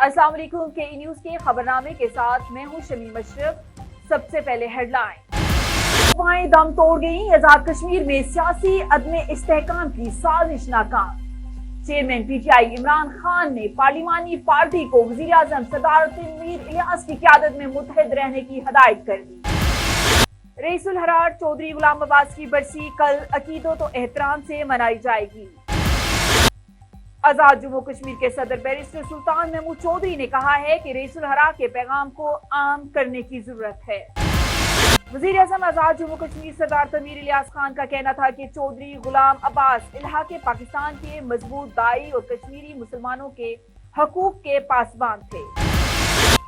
अस्सलाम वालेकुम। के न्यूज के खबरनामे के साथ मैं हूं शमीम अशरफ। सबसे पहले हेडलाइन। अफवाहें दम तोड़ गईं, आजाद कश्मीर में सियासी अदम इस्तेहकाम की साजिश नाकाम। चेयरमैन पीटीआई इमरान खान ने पार्लिमानी पार्टी को वजीर आजम सरदार तनवीर इलियास की क़यादत में मुत्तहिद रहने की हदायत कर दी। रईसुल हरार चौधरी गुलाम अब्बास की बरसी कल अकीदत व एहतराम से मनाई जाएगी। आजाद जम्मू कश्मीर के सदर बैरिस्टर सुल्तान महमूद चौधरी ने कहा है कि रईसुल हरा के पैगाम को आम करने की जरूरत है। वजीर आजम आजाद जम्मू कश्मीर सरदार तनवीर इलियास खान का कहना था कि चौधरी गुलाम अब्बास इलाके पाकिस्तान के मजबूत दाई और कश्मीरी मुसलमानों के हकूक के पासबान थे।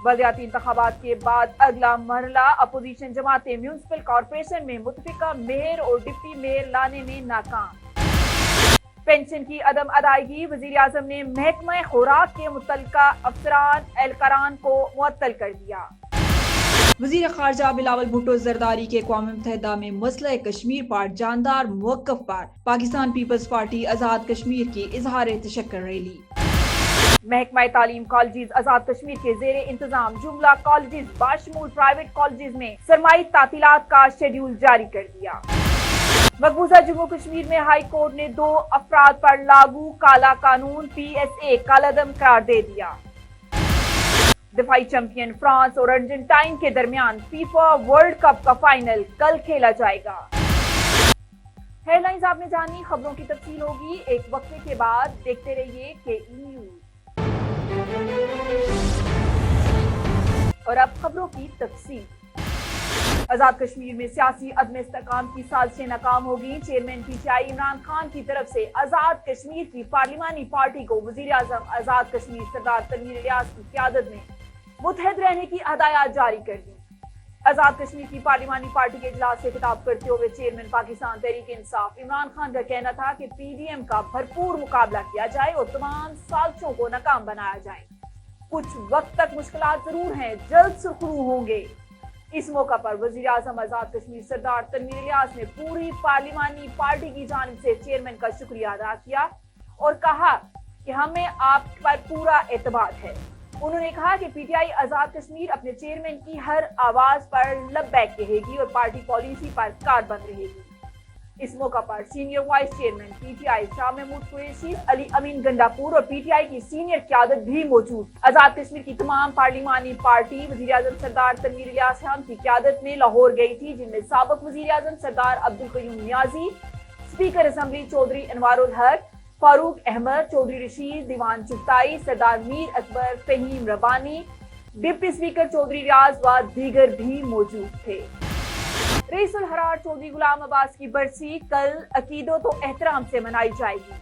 बलदियाती इंतखाबात के बाद अगला मरहला अपोजिशन जमातें म्यूनिसिपल कॉरपोरेशन में मुतफिका मेयर और डिप्टी मेयर लाने में नाकाम। पेंशन की अदम अदायगी, वजीर आजम ने महकमा खुराक के मुतल्लिका अफसरान एहलकारान को मुअत्तल कर दिया। वजीर खारजा बिलावल भुट्टो जरदारी के अक़वाम मुत्तहिदा में मसला कश्मीर पर जानदार मौक़िफ़ पर पाकिस्तान पीपल्स पार्टी आजाद कश्मीर की इजहार तशक्कुर रैली। महकमा तालीम कॉलेजेस आजाद कश्मीर के जेर इंतजाम जुमला कॉलेजेस बाशमूल प्राइवेट कॉलेजेस में सरमाई तातीलात का शेड्यूल जारी कर दिया। मकबूजा जम्मू कश्मीर में हाई कोर्ट ने 2 अफराद पर लागू काला कानून PSA कालादम करार दे दिया। दिफाई चैंपियन फ्रांस और अर्जेंटाइन के दरमियान फीफा वर्ल्ड कप का फाइनल कल खेला जाएगा। हेडलाइंस आपने जानी, खबरों की तफसील होगी एक वक्फे के बाद। देखते रहिए KE न्यूज। और अब खबरों की तफसील। आजाद कश्मीर में सियासी अदम इस्तेहकाम की साजिशें नाकाम होगी। चेयरमैन पीटीआई इमरान खान की तरफ से आजाद कश्मीर की पार्लिमानी पार्टी को वजीर आजम आजाद कश्मीर सरदार तनवीर इलियास की क़यादत में मुत्तहिद रहने की हदायत जारी कर दी। आजाद कश्मीर की पार्लिमानी पार्टी के इजलास से खिताब करते हुए चेयरमैन पाकिस्तान तहरीक इंसाफ इमरान खान का कहना था कि PDM का भरपूर मुकाबला किया जाए और तमाम साजिशों को नाकाम बनाया जाए। कुछ वक्त तक मुश्किलात जरूर हैं, जल्द सुरखरू होंगे। इस मौका पर वजीर आजम आजाद कश्मीर सरदार तनवीर इलियास ने पूरी पार्लिमानी पार्टी की जानिब से चेयरमैन का शुक्रिया अदा किया और कहा कि हमें आप पर पूरा एतबार है। उन्होंने कहा कि PTI आजाद कश्मीर अपने चेयरमैन की हर आवाज पर लब्बैक कहेगी और पार्टी पॉलिसी पर कारबंद रहेगी। इस मौका पर senior vice chairman PTI Shah Mahmood Qureshi, Ali Amin Gandapur और PTI की सीनियर क़यादत भी मौजूद। आजाद कश्मीर की तमाम पार्लिमानी पार्टी वजीर आजम सरदार तनवीर इलियास खान की क़यादत में लाहौर गई थी, जिनमें साबिक़ वजीर आजम सरदार अब्दुल क़य्यूम नियाज़ी, स्पीकर असम्बली चौधरी अनवारुल हक, फारूक अहमद, चौधरी रशीद, दीवान चुगताई, सरदार मीर अकबर, फ़हीम रबानी, डिप्टी स्पीकर चौधरी रियाज व दीगर भी मौजूद थे। रईसुल हरार चौधरी गुलाम अब्बास की बरसी कल अकीदत व एहतराम से मनाई जाएगी।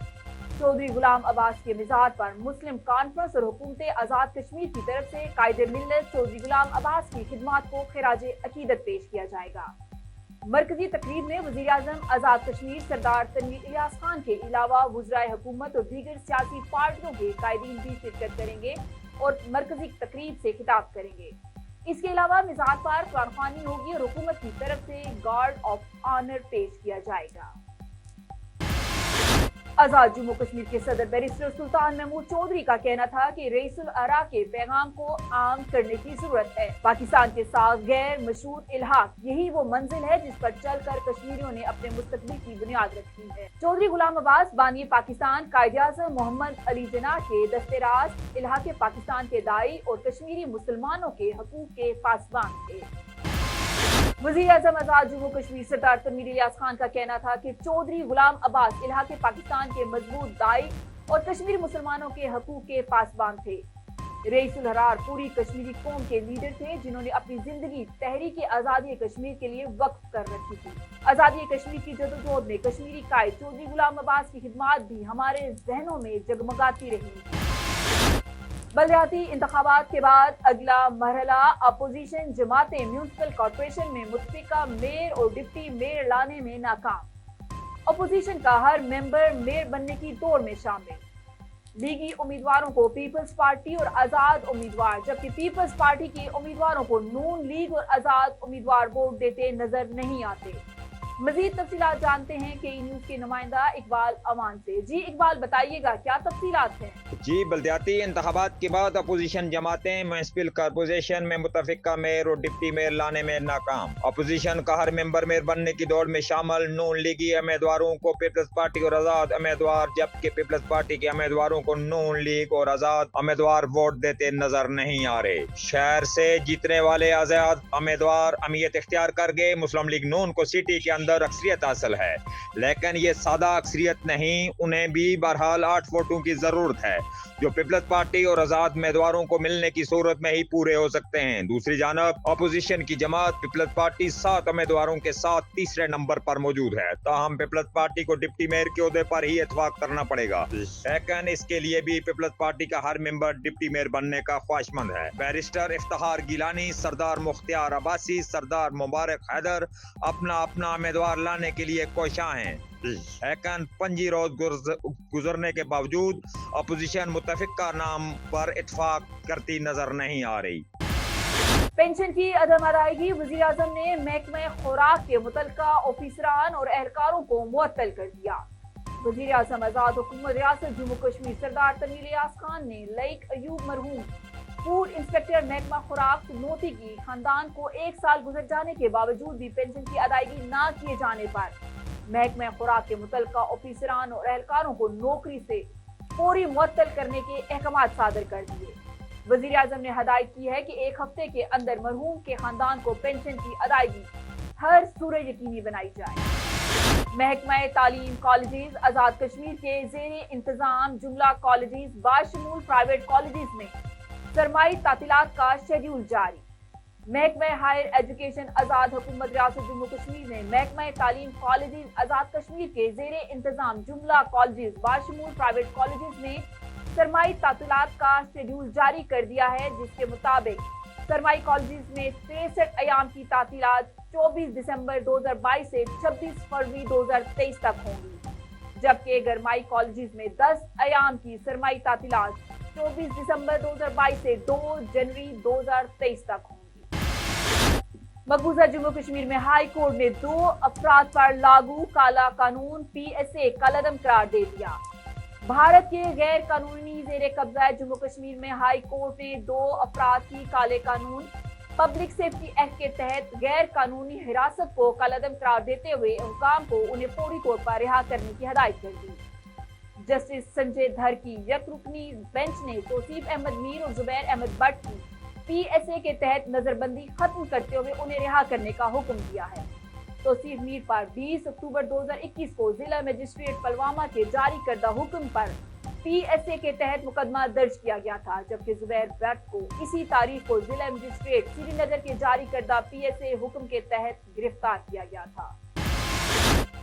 चौधरी गुलाम अब्बास के मिज़ाज पर मुस्लिम कॉन्फ्रेंस और हुकूमत आजाद कश्मीर की तरफ से कायदे मिल्लत चौधरी गुलाम अब्बास की खिदमात को खिराज अकीदत पेश किया जाएगा। मरकजी तकरीब में वजीर आजम आजाद कश्मीर सरदार तनवीर इलियास खान के अलावा वज़राए हुकूमत और दीगर सियासी पार्टियों के कायदीन भी शिरकत करेंगे और मरकजी तकरीब से खिताब करेंगे। इसके अलावा मिज़ाज पर कुरान ख़्वानी होगी और हुकूमत की तरफ से गार्ड ऑफ ऑनर पेश किया जाएगा। आजाद जम्मू कश्मीर के सदर बैरिस्टर सुल्तान महमूद चौधरी का कहना था कि रईसुल अरा के पैगाम को आम करने की जरूरत है। पाकिस्तान के साथ गैर मशरूत इल्हाक यही वो मंजिल है जिस पर चलकर कश्मीरियों ने अपने मुस्तकबिल की बुनियाद रखी है। चौधरी गुलाम अब्बास बानी पाकिस्तान कायद-ए-आज़म मोहम्मद अली जिन्ना के दस्तेराज इलाके पाकिस्तान के दाई और कश्मीरी मुसलमानों के हकूक के पासबान थे। वज़ीर आज़म आजाद जम्मू कश्मीर सरदार तनवीर इलियास खान का कहना था कि चौधरी गुलाम अब्बास इलाके पाकिस्तान के मजबूत दाई और कश्मीरी मुसलमानों के हकूक के पासबान थे। रईसुल हरार पूरी कश्मीरी कौम के लीडर थे जिन्होंने अपनी जिंदगी तहरीक आज़ादी कश्मीर के लिए वक्फ कर रखी थी। आज़ादी कश्मीर की जदोजहद में कश्मीरी कायद चौधरी गुलाम अब्बास की खिदमात भी हमारे जहनों में जगमगाती रही। बलदियाती इंतखाबात के बाद अगला मरहला अपोजिशन जमातें म्यूनिसिपल कॉरपोरेशन में मुतफिका मेयर और डिप्टी मेयर लाने में नाकाम। अपोजिशन का हर मेंबर मेयर बनने की दौड़ में शामिल। लीगी उम्मीदवारों को पीपल्स पार्टी और आजाद उम्मीदवार, जबकि पीपल्स पार्टी के उम्मीदवारों को नून लीग और आजाद उम्मीदवार वोट देते नजर नहीं आते। मजीद तफसीलात जानते हैं के न्यूज के नुमाइंदा इकबाल अमान से। जी इकबाल, बताइएगा क्या तफसीलात हैं? जी, बल्दियाती इंतखाबात के बाद अपोजिशन जमातें म्यूनसिपल कारपोरेशन में मुतफिका मेयर और डिप्टी मेयर लाने में नाकाम। अपोजिशन का हर मेंबर मेयर बनने की दौड़ में शामिल नून लीगी उम्मीदवारों को पीपल्स पार्टी और आजाद उम्मीदवार, जबकि पीपल्स पार्टी के उम्मीदवारों को नून लीग और आजाद उम्मीदवार वोट देते नजर नहीं आ रहे। शहर से जीतने वाले आजाद उम्मीदवार अहमियत इख्तियार कर गए। मुस्लिम लीग नून को सिटी के अंदर अक्सरियत हासिल है, लेकिन ये सादा अक्सरियत नहीं, उन्हें भी बहरहाल 8 वोटों की जरूरत है जो पीपल्स पार्टी और आजाद उम्मीदवारों को मिलने की सूरत में ही पूरे हो सकते हैं। दूसरी जानब अपोजिशन की जमात पीपल्स पार्टी 7 उम्मीदवारों के साथ तीसरे नंबर पर मौजूद है। ताहम पीपल्स पार्टी को डिप्टी मेयर के ओहदे पर ही इत्फाक करना पड़ेगा, लेकिन इसके लिए भी पीपल्स पार्टी का हर मेंबर डिप्टी मेयर बनने का ख्वाहिशमंद है। बैरिस्टर इफ्तिखार गिलानी, सरदार मुख्तियार अब्बासी, सरदार मुबारक हैदर अपना अपना उम्मीदवार लाने के लिए कोशां हैं, लेकिन 5 रोज गुजरने के बावजूद अपोजिशन मुतफिका नाम पर इत्फाक करती नजर नहीं आ रही। पेंशन की अदम अदायगी, वज़ीर आज़म ने महकमे खुराक के मुतल्लिका ऑफिसरान और एहलकारों को मुअत्तल कर दिया। वज़ीर आज़म आज़ाद हुकूमत रियासत जम्मू कश्मीर सरदार तनवीर इलियास खान ने लईक अयूब मरहूम फूड इंस्पेक्टर महकमा खुराक नोती की खानदान को 1 साल गुजर जाने के बावजूद भी पेंशन की अदायगी न किए जाने पर महकमा खुराक के मुतल्लिका ऑफिसरान और एहलकारों को नौकरी से फौरी मुअत्तल करने के अहकाम सादर कर दिए। वज़ीर आज़म ने हदायत की है कि 1 हफ्ते के अंदर मरहूम के खानदान को पेंशन की अदायगी हर सूरत यकीनी बनाई जाए। महकमा तालीम कॉलेजेस आज़ाद कश्मीर के ज़ेरे इंतजाम जुमला कॉलेजेस बाशमूल प्राइवेट कॉलेजेस में सरमाई तातीलात का शेड्यूल जारी। महकमा हायर एजुकेशन आज़ाद हुकूमत रियासत जम्मू कश्मीर ने महकमा तालीम कॉलेजेस आज़ाद कश्मीर के ज़ेरे इंतजाम जुमला कॉलेजेस बाशमूल प्राइवेट कॉलेजेस में सरमाई तातीलात का शेड्यूल जारी कर दिया है, जिसके मुताबिक सरमाई कॉलेजेस में 63 अयाम की तातीलात 24 दिसंबर 2022 से 26 फरवरी 2023 तक होंगी, जबकि गरमाई कॉलेजेस में 10 अयाम की सरमाई तातीलात 24 दिसंबर 2022 से 2 जनवरी 2023 तक होंगी। मकबूजा जम्मू कश्मीर में हाई कोर्ट ने 2 अफराद पर लागू काला कानून PSA कलअदम करार दे दिया। भारत के गैर कानूनी जेर कब्जा जम्मू कश्मीर में हाई कोर्ट ने 2 अफराद की काले कानून पब्लिक सेफ्टी एक्ट के तहत गैर कानूनी हिरासत को कलअदम करार देते हुए हुकाम को उन्हें फौरी तौर पर रिहा करने की हदायत कर दी। जस्टिस संजय धर की यकरुकनी बेंच ने तौसीफ अहमद मीर और जुबैर अहमद भट्ट की PSA के तहत नजरबंदी खत्म करते हुए उन्हें रिहा करने का हुक्म दिया है। तौसीफ मीर पर 20 अक्टूबर 2021 को जिला मजिस्ट्रेट पुलवामा के जारी करदा हुक्म पर PSA के तहत मुकदमा दर्ज किया गया था, जबकि जुबैर भट्ट को इसी तारीख को जिला मजिस्ट्रेट श्रीनगर के जारी करदा PSA हुक्म के तहत गिरफ्तार किया गया था।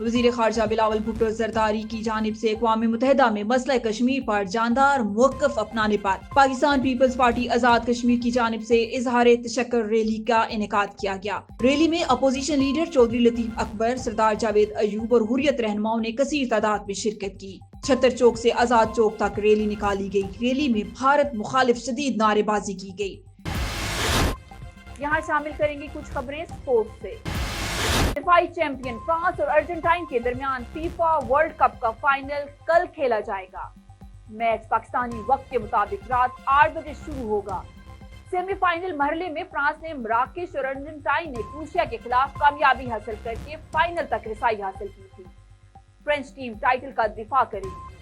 वज़ीर ख़ारजा बिलावल भुट्टो ज़रदारी की जानिब से अक़वाम मुत्तहिदा में मसला कश्मीर पर जानदार मौक़िफ़ अपनाने पर पाकिस्तान पीपल्स पार्टी आज़ाद कश्मीर की जानिब से इज़हार तशक्कुर रैली का इनेकाद किया गया। रैली में अपोजिशन लीडर चौधरी लतीफ़ अकबर, सरदार जावेद अयूब और हुर्रियत रहनुमाओं ने कसीर तादाद में शिरकत की। छतर चौक से आज़ाद चौक तक रैली निकाली गई। रैली में भारत मुखालिफ शदीद नारेबाजी की गई। यहाँ शामिल करेंगे कुछ खबरें स्पोर्ट्स से। दफाई चैंपियन फ्रांस और अर्जेंटाइन के दरमियान फीफा वर्ल्ड कप का फाइनल कल खेला जाएगा। मैच पाकिस्तानी वक्त के मुताबिक रात 8 बजे शुरू होगा। सेमीफाइनल मरहले में फ्रांस ने मराकेश और अर्जेंटाइन ने क्रोएशिया के खिलाफ कामयाबी हासिल करके फाइनल तक रसाई हासिल की थी। फ्रेंच टीम टाइटल का दिफा करेगी।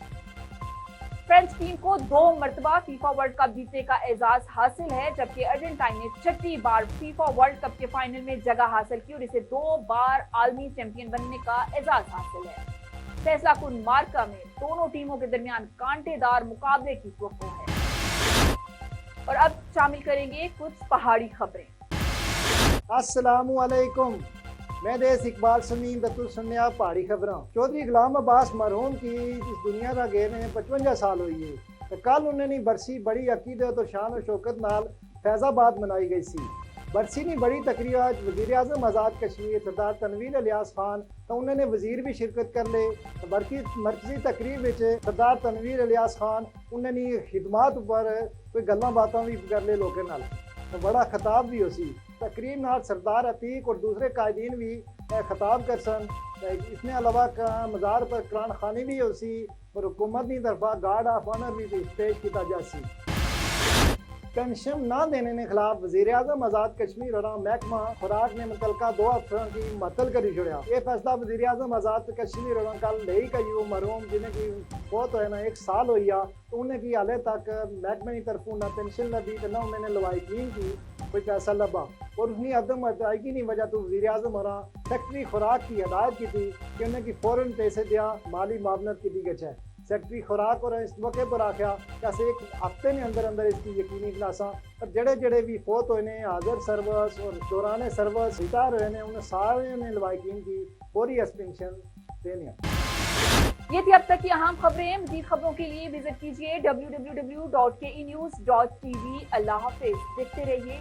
फ्रेंच टीम को 2 मरतबा फीफा वर्ल्ड कप जीतने का एजाज हासिल है, जबकि अर्जेंटाइन ने 6ठी बार फीफा वर्ल्ड कप के फाइनल में जगह हासिल की और इसे 2 बार आलमी चैंपियन बनने का एजाज हासिल है। फैसला कुन मार्का में दोनों टीमों के दरमियान कांटेदार मुकाबले की तवक्को है। और अब शामिल करेंगे कुछ पहाड़ी खबरें। अस्सलामु अलैकुम, मैं देश इकबाल समीम दतुल सुनिया पहाड़ी खबरां। चौधरी गुलाम अब्बास मरहूम की इस दुनिया का गए ने 55 साल हुई है। तो कल उन्होंने बरसी बड़ी अकीदत और शान और शौकत नाल फैजाबाद मनाई गई सी। बरसी ने बड़ी तकरीब आज वज़ीर आज़म आज़ाद कश्मीर सरदार तनवीर इलियास खान तो उन्होंने वजीर भी शिरकत कर ले। तो मरकजी तकरीब में सरदार तनवीर इलियास खान उन्होंने खिदमात पर कोई गल्लां बातां भी कर ले लोगों नाल, तो बड़ा खिताब भी हो सी। तकरीब नाल सरदार अतीक और दूसरे कायदीन भी خطاب کر سن اس نے علاوہ مزار پر قرآن خانی بھی ہو سی اور حکومت کی طرفہ گارڈ آف آنر بھی پیش کیتا جا سی پینشن نہ دینے کے خلاف وزیر اعظم آزاد کشمیر اور محکمہ خوراک نے متعلقہ 2 افسروں کی معطل کری چھوڑیا یہ فیصلہ وزیر اعظم آزاد کشمیر اور کل لئی کا یو مرحوم جنہیں کی بہت ہوئے نا 1 سال ہوئی تو انہیں کی حالے تک محکمے کی طرفوں نہ پینشن لبی نہ انہوں نے لوائقین کی کوئی پیسہ لبا اور اس کی عدم ادائیگی کی وجہ تو وزیر اعظم اور سیکٹری خوراک کی ہدایت کی تھی کہ انہیں کی فوراً پیسے دیا مالی معاونت کی دی گئی ہے سیکٹری خوراک اور اس موقع پر آخیا کہ اسے 1 ہفتے نے اندر اس کی یقینی کلاساں اور جڑے بھی فوت ہوئے نے حاضر سروس اور دوران سروس ریٹائر ہوئے نے انہیں سارے نے لوائقین کی فوری پینشن دینی ہے یہ تھی اب تک کی اہم خبریں مزید خبروں کے لیے وزٹ کیجیے www.kenews.tv اللہ حافظ دیکھتے رہیے